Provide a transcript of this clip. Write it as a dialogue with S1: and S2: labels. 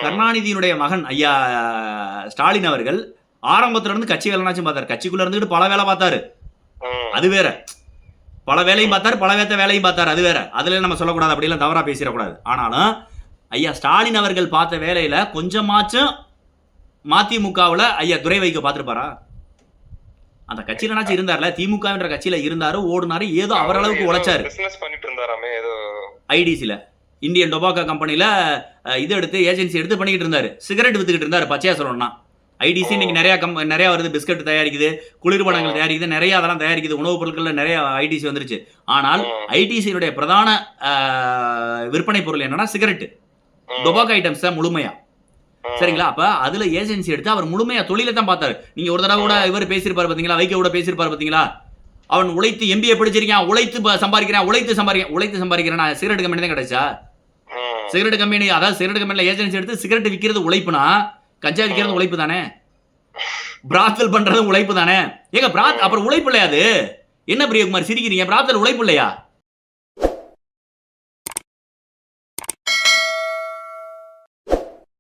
S1: கருணாநிதியினுடைய மகன் ஐயா ஸ்டாலின் அவர்கள் ஆரம்பத்துல இருந்து கட்சி வேலைனாச்சும் பார்த்தாரு, கட்சிக்குள்ள இருந்துட்டு பல வேலை பார்த்தாரு, அது வேற. பல வேலையும் பார்த்தாரு, பல வேலையும் பார்த்தாரு, அது வேற. அதுல நம்ம சொல்லக்கூடாது, அப்படியெல்லாம் தவறா பேசிடக்கூடாது. ஆனாலும் ஐயா ஸ்டாலின் அவர்கள் பார்த்த வேலையில கொஞ்சமாச்சும் மதிமுகவுல ஐயா துரை வைக்க பார்த்திருப்பாரா? அந்த கட்சியிலனாச்சும் இருந்தார்ல, திமுகன்ற கட்சியில இருந்தாரு, ஓடுனாரு, ஏதோ அவரளவுக்கு உழைச்சாரு. ஐடிசில இந்தியன் டொபாக்கோ கம்பெனில இது எடுத்து ஏஜென்சி எடுத்து பண்ணிக்கிட்டு இருந்தாரு, சிகரெட் வித்துக்கிட்டு இருந்தாரு. பச்சையா சொல்லணும்னா ஐடிசி இன்னைக்கு நிறைய வருது, பிஸ்கட் தயாரிக்குது, குளிர்பானங்கள் தயாரிக்குது, நிறைய அதெல்லாம் தயாரிக்குது, உணவுப் பொருட்கள்ல நிறைய ஐடிசி வந்துருச்சு. ஆனால் ஐடிசியினுடைய பிரதான விற்பனை பொருள் என்னன்னா சிகரெட், டொபாக்கோ ஐட்டம்ஸ் தான் முழுமையா. சரிங்களா? அப்ப அதுல ஏஜென்சி எடுத்து அவர் முழுமையா தொழிலை தான் பார்த்தாரு. நீங்க ஒரு தடவை கூட இவர் பேசியிருப்பாரு பாத்தீங்களா, வைக்க கூட பேசியிருப்பாரு பாத்தீங்களா, அவன் உழைத்து எம்பிஏ படிச்சிருக்கான், உழைத்து சம்பாதிக்கிறேன். சிகரெட் கம்பெனி தான் கிடைச்சா? சிகரெட் கம்பெனி, அதாவது சிகரெட் கம்பெனில ஏஜென்சி எடுத்து சிகரெட் விற்கிறது உழைப்புனா, கஞ்சா விற்கிறது உழைப்பு தானே, பிராத்தல் பண்றது உழைப்பு தானே. ஏங்க அப்புறம் உழைப்பு இல்லையா? அது என்ன பிரியகுமார் சிரிக்கிறீங்க? பிராத்தல் உழைப்பு இல்லையா?